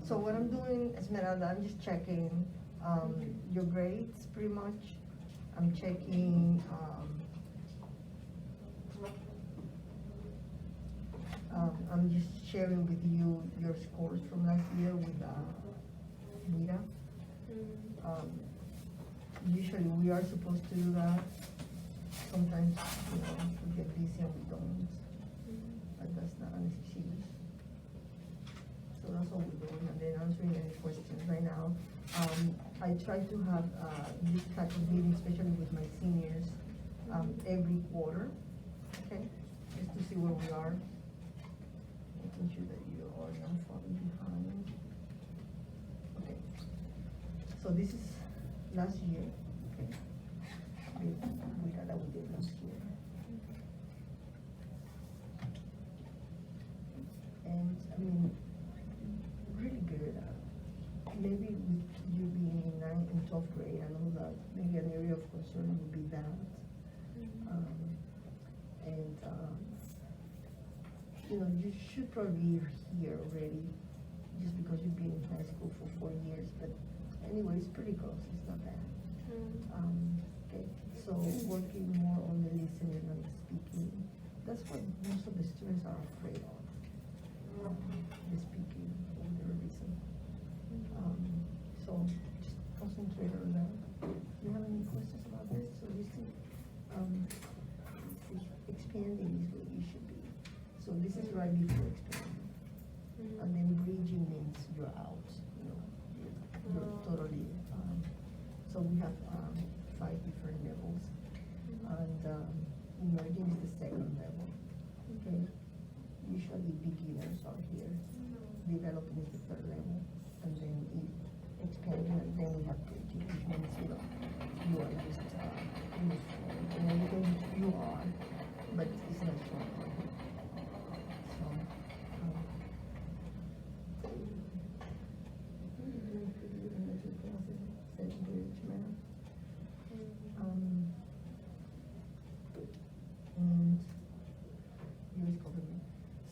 So what I'm doing, Esmeralda, I'm just checking your grades pretty much. I'm checking I'm just sharing with you your scores from last year with Mira. Usually we are supposed to do that. Sometimes, we get busy and we don't. But that's not an excuse. So that's all we're doing, and then answering any questions right now. I try to have this type of meeting, especially with my seniors, every quarter, okay? Just to see where we are. Making sure that you are not falling behind. Okay. So this is last year, okay? We got that we did last year. And I mean, really good. Maybe with you being in 9th and 12th grade, I know that maybe an area of concern would be that. You should probably be here already, just because you've been in high school for 4 years. But anyway, it's pretty close. It's not bad. Okay. So working more on the listening and the speaking. That's what most of the students are afraid of. The speaking for whatever reason. So just concentrate on that. Do you have any questions about this? So you see, expanding is what you should be. So this is right before expanding. And then bridging means you're out, you're totally, so we have 5 different levels. And emerging is the second level, okay? Usually beginners are here. Developing is the third level. And then expanding, and then we have bridging, which means, you are just in the front. And everything you are, but it's not strong.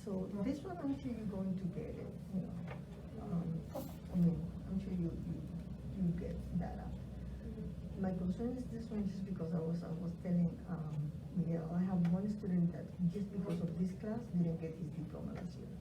So this one, I'm sure you're going to get it, I'm sure you get that up. My concern is this one just because I was telling Miguel, I have one student that just because of this class didn't get his diploma last year.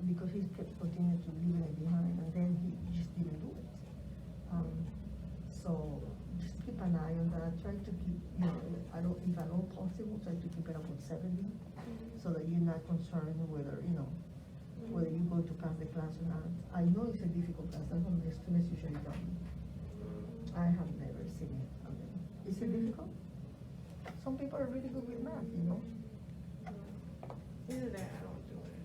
Because he kept continuing to leave it behind, and then he just didn't do it. So just keep an eye on that. Try to keep, if at all possible, try to keep it up with 70, so that you're not concerned whether whether you go to pass the class or not. I know it's a difficult class. That's what the students usually tell me. I have never seen it. Is it difficult? Some people are really good with math, Either that, I don't do it.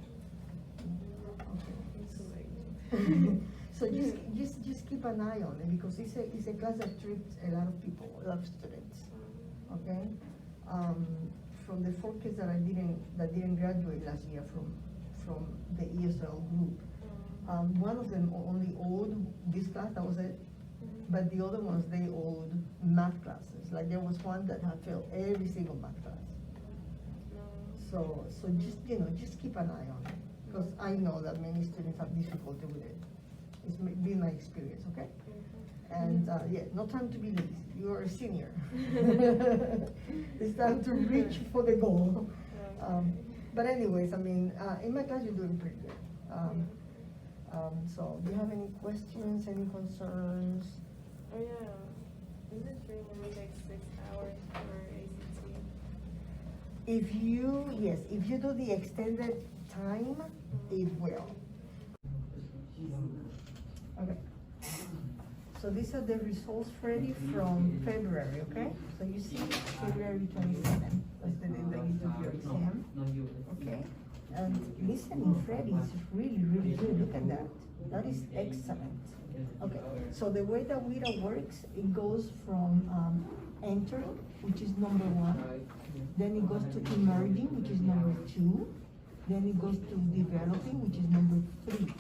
Okay. It's too late. So just keep an eye on it, because it's a class that trips a lot of people, a lot of students. Okay? From the 4 kids that didn't graduate last year from the ESL group, one of them only owed this class, that was it. But the other ones, they owed math classes. Like there was one that had failed every single math class. So just keep an eye on it, because I know that many students have difficulty with it. It's been my experience, okay? And no time to be lazy. You are a senior. It's time to reach for the goal. But anyways, in my class you're doing pretty good. So do you have any questions, any concerns? Oh yeah, is it true when we take 6 hours for ACT? If you do the extended time, it will. Okay. So these are the results, Freddie, from February, okay? So you see February 27th, that's the day that you took your exam, okay? And listening, Freddie, is really, really good. Look at that. That is excellent. Okay, so the way that WIDA works, it goes from entering, which is number 1, then it goes to emerging, which is number 2, then it goes to developing, which is number 3.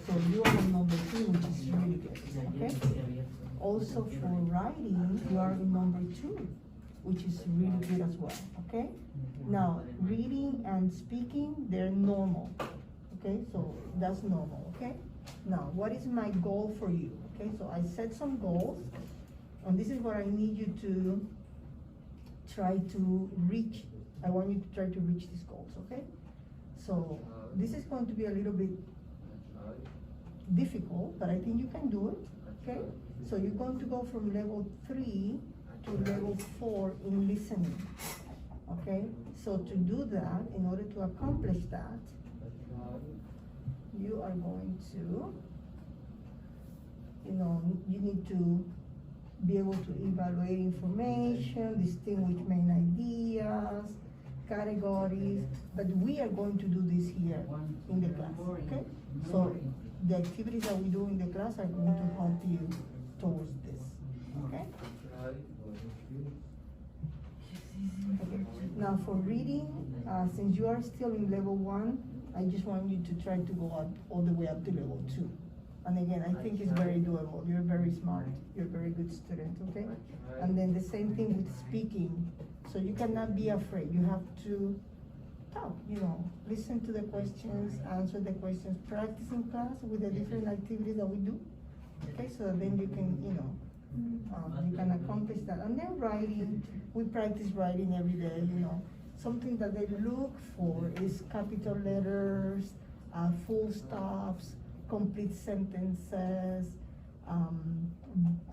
So you are in number 2, which is really good, okay? Also for writing, you are in number 2, which is really good as well, okay? Now, reading and speaking, they're normal, Okay, so that's normal, okay? Now, what is my goal for you? Okay, so I set some goals, and this is what I need you to try to reach. I want you to try to reach these goals, okay? So this is going to be a little bit difficult, but I think you can do it, okay? So you're going to go from level 3 to level 4 in listening, okay? So to do that, in order to accomplish that, you are going to, you need to be able to evaluate information, distinguish main ideas, categories, but we are going to do this here in the class, okay? So the activities that we do in the class are going to help you towards this, okay? Okay. Now for reading, since you are still in level 1, I just want you to try to go up all the way up to level 2. And again, I think it's very doable. You're very smart. You're a very good student, okay? And then the same thing with speaking. So you cannot be afraid. You have to talk, listen to the questions, answer the questions, practice in class with the different activities that we do. Okay, so then you can, you can accomplish that. And then writing, we practice writing every day, Something that they look for is capital letters, full stops, complete sentences,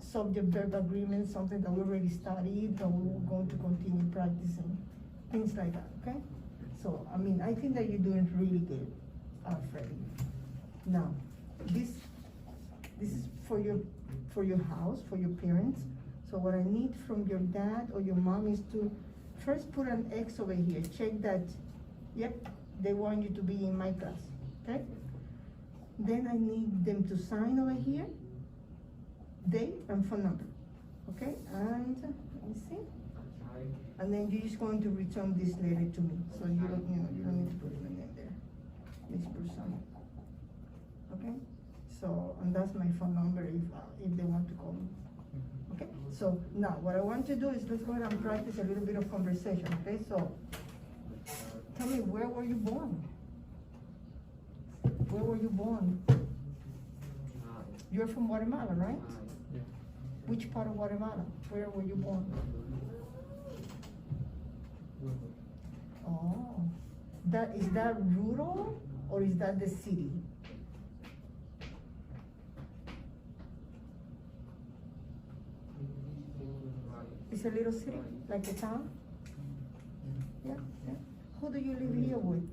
subject-verb agreements, something that we already studied, but we're going to continue practicing, things like that, okay? So, I think that you're doing really good, Freddie. Now, this is for your house, for your parents. So what I need from your dad or your mom is to first put an X over here. Check that, yep, they want you to be in my class, okay? Then I need them to sign over here, date and phone number, okay? And let me see. And then you're just going to return this letter to me. So you don't need to put your name there. This person, okay? So, and that's my phone number if they want to call me. Okay, so now what I want to do is let's go ahead and practice a little bit of conversation, okay? So, tell me, where were you born? Where were you born? You're from Guatemala, right? Yeah. Which part of Guatemala? Where were you born? Oh, is that rural or is that the city? It's a little city, like a town? Yeah, yeah. Who do you live here with?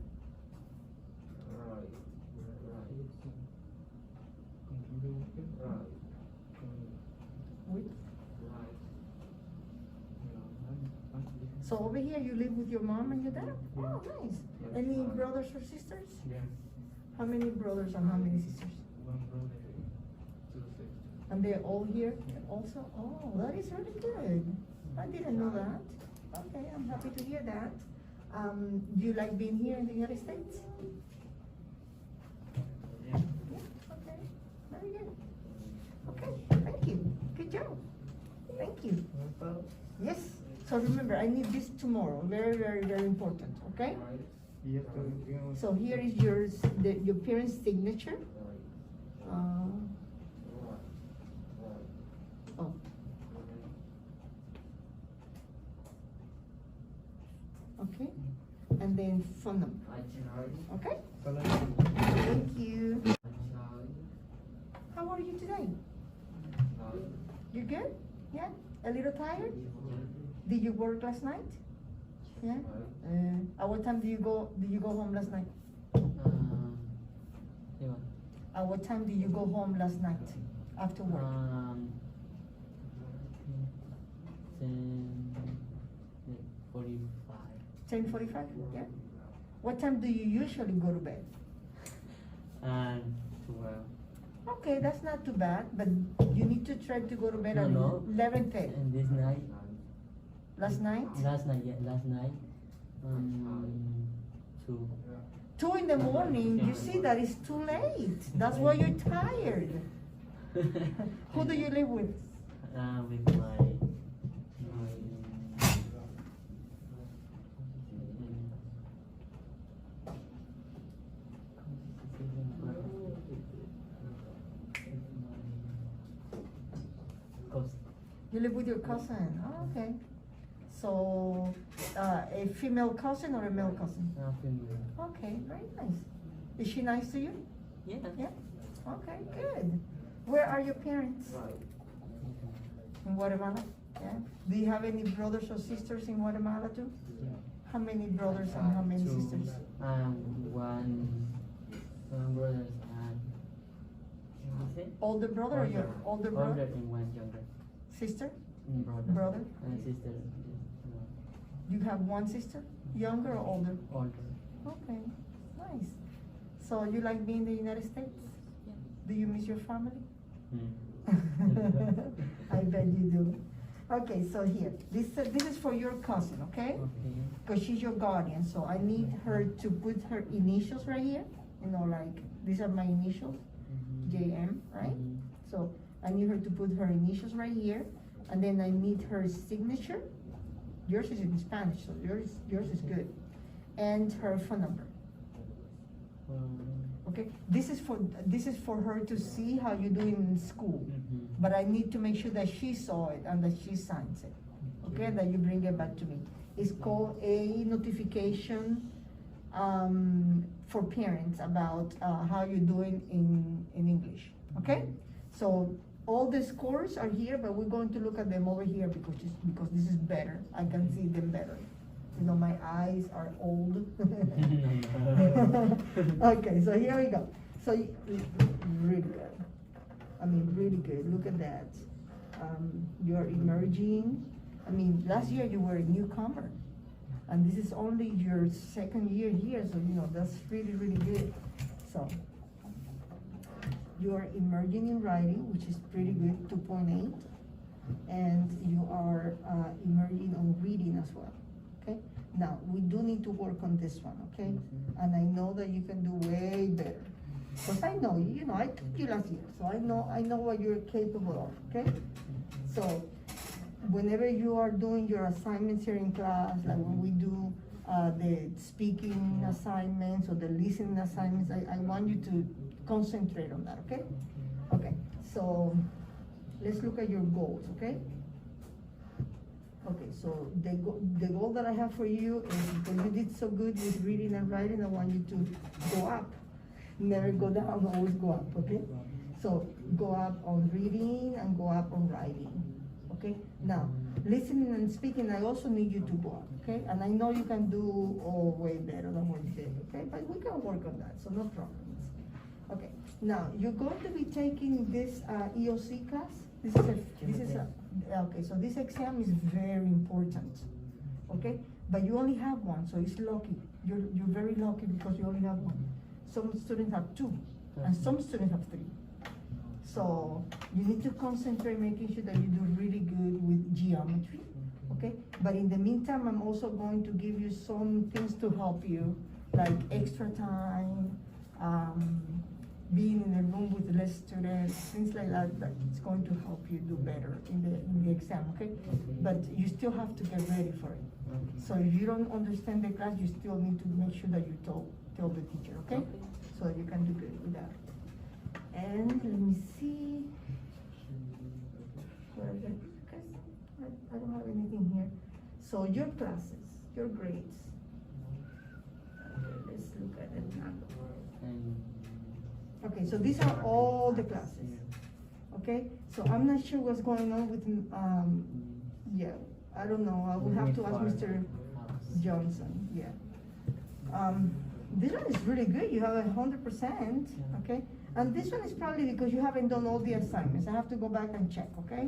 With? So over here you live with your mom and your dad? Oh, nice. Any brothers or sisters? Yeah. How many brothers and how many sisters? One brother, 2 sisters. And they're all here also? Oh, that is really good. I didn't know that. Okay, I'm happy to hear that. Do you like being here in the United States? Yeah. Yeah, okay, very good. Okay, thank you. Good job. Thank you. Yes, so remember, I need this tomorrow. Very, very, very important, okay? So here is your parents' signature. Oh. Okay, and then phone number. Okay? Thank you. How are you today? You good? Yeah? A little tired? Did you work last night? Yeah? At what time do you go home last night? At what time do you go home last night after work? 10:45. 10:45? Yeah? What time do you usually go to bed? 12. Okay, that's not too bad, but you need to try to go to bed at No. 11:10. And this night? Last night? Last night. 2. 2 in the morning, you see that is too late. That's why you're tired. Who do you live with? With my cousin. You live with your cousin, oh, okay. So, a female cousin or a male cousin? Female. Okay, very nice. Is she nice to you? Yeah. Yeah? Okay, good. Where are your parents? In Guatemala? Yeah. Do you have any brothers or sisters in Guatemala too? Yeah. How many brothers and how many Two, sisters? one brothers and what is it? Older brother or your older brother? Older and one younger. Sister? Brother. Brother? And sister. You have one sister? Younger or older? Older. Okay, nice. So you like being in the United States? Yeah. Do you miss your family? Mm. I bet you do. Okay, so here, this is for your cousin, okay? Okay. Because she's your guardian, so I need her to put her initials right here. You know, like, these are my initials, JM, right? So I need her to put her initials right here, and then I need her signature. Yours is in Spanish, so yours is good. And her phone number. Okay, this is for her to see how you do in school. But I need to make sure that she saw it and that she signs it. Okay, and that you bring it back to me. It's called a notification for parents about how you're doing in English. Okay, so all the scores are here, but we're going to look at them over here because this is better. I can see them better. You know, my eyes are old. Okay, so here we go. So really good. I mean, really good. Look at that. You're emerging. I mean, last year you were a newcomer, and this is only your second year here, so you know that's really, really good. So you are emerging in writing, which is pretty good, 2.8, and you are emerging on reading as well. Okay. Now we do need to work on this one. Okay. And I know that you can do way better. Because I know you. You know, I took you last year, so I know what you're capable of. Okay. So whenever you are doing your assignments here in class, like when we do the speaking assignments or the listening assignments, I want you to concentrate on that. Okay. Okay. So let's look at your goals. Okay. Okay, so the goal that I have for you is because you did so good with reading and writing, I want you to go up. Never go down, always go up, okay? So go up on reading and go up on writing, okay? Now, listening and speaking, I also need you to go up, okay? And I know you can do way better than what you did, okay? But we can work on that, so no problems. Okay, now you're going to be taking this EOC class. Okay, so this exam is very important, okay? But you only have one, so it's lucky. You're very lucky because you only have one. Some students have two, and some students have three. So you need to concentrate making sure that you do really good with geometry, okay? But in the meantime, I'm also going to give you some things to help you, like extra time, being in a room with less students, things like that, that it's going to help you do better in the exam, okay? But you still have to get ready for it. So if you don't understand the class, you still need to make sure that you tell the teacher, okay? So you can do good with that. And let me see. Where is it? Okay. I don't have anything here. So your classes, your grades. Okay, let's look at it now. Okay, so these are all the classes, okay? So I'm not sure what's going on with, yeah, I don't know, I will have to ask Mr. Johnson, yeah. This one is really good, you have 100%, okay? And this one is probably because you haven't done all the assignments, I have to go back and check, okay?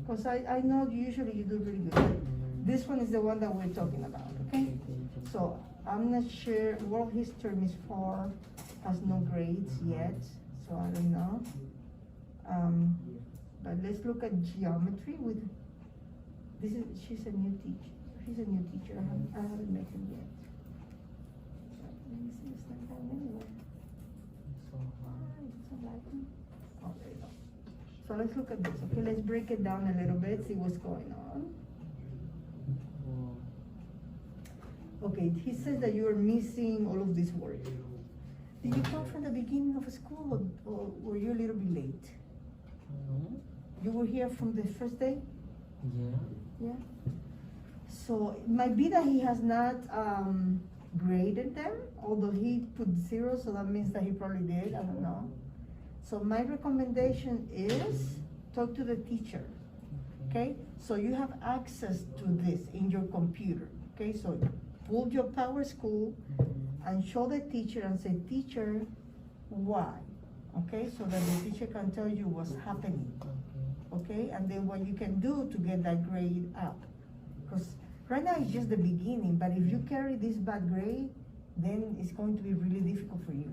Because I know usually you do really good, but this one is the one that we're talking about, okay? So I'm not sure, world history, Miss Farr has no grades yet, so I don't know. But let's look at geometry with, she's a new teacher. He's a new teacher, I haven't met him yet. Let me see, it's not going anywhere. Oh, there you go. So let's look at this, okay? Let's break it down a little bit, see what's going on. Okay, he says that you are missing all of this work. Did you come from the beginning of school or were you a little bit late? You were here from the first day? Yeah. Yeah. So it might be that he has not graded them, although he put 0, so that means that he probably did, I don't know. So my recommendation is talk to the teacher, okay? So you have access to this in your computer, okay? So pull your Power School and show the teacher and say, teacher, why? Okay, so that the teacher can tell you what's happening, okay? And then what you can do to get that grade up. Because right now it's just the beginning, but if you carry this bad grade, then it's going to be really difficult for you.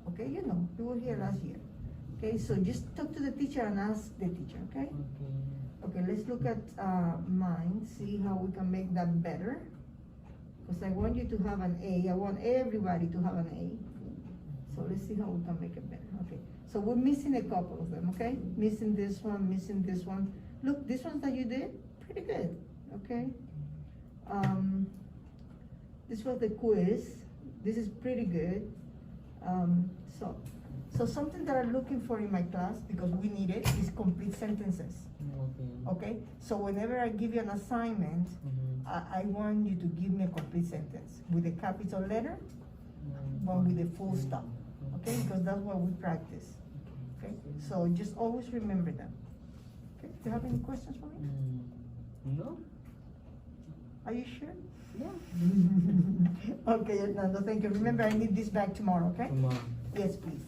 Okay, you know, you were here last year. Okay, so just talk to the teacher and ask the teacher, okay? Okay, let's look at mine, see how we can make that better. Because I want you to have an A. I want everybody to have an A. So let's see how we can make it better. Okay, so we're missing a couple of them, okay? Missing this one, missing this one. Look, these ones that you did, pretty good, okay? This was the quiz. This is pretty good. So something that I'm looking for in my class, because we need it, is complete sentences. Okay, so whenever I give you an assignment, I want you to give me a complete sentence with a capital letter, one with a full stop. Okay, because that's what we practice. Okay, so just always remember that. Okay, do you have any questions for me? No. Are you sure? Yeah. Okay, Hernando, thank you. Remember, I need this back tomorrow, okay? Tomorrow. Yes, please.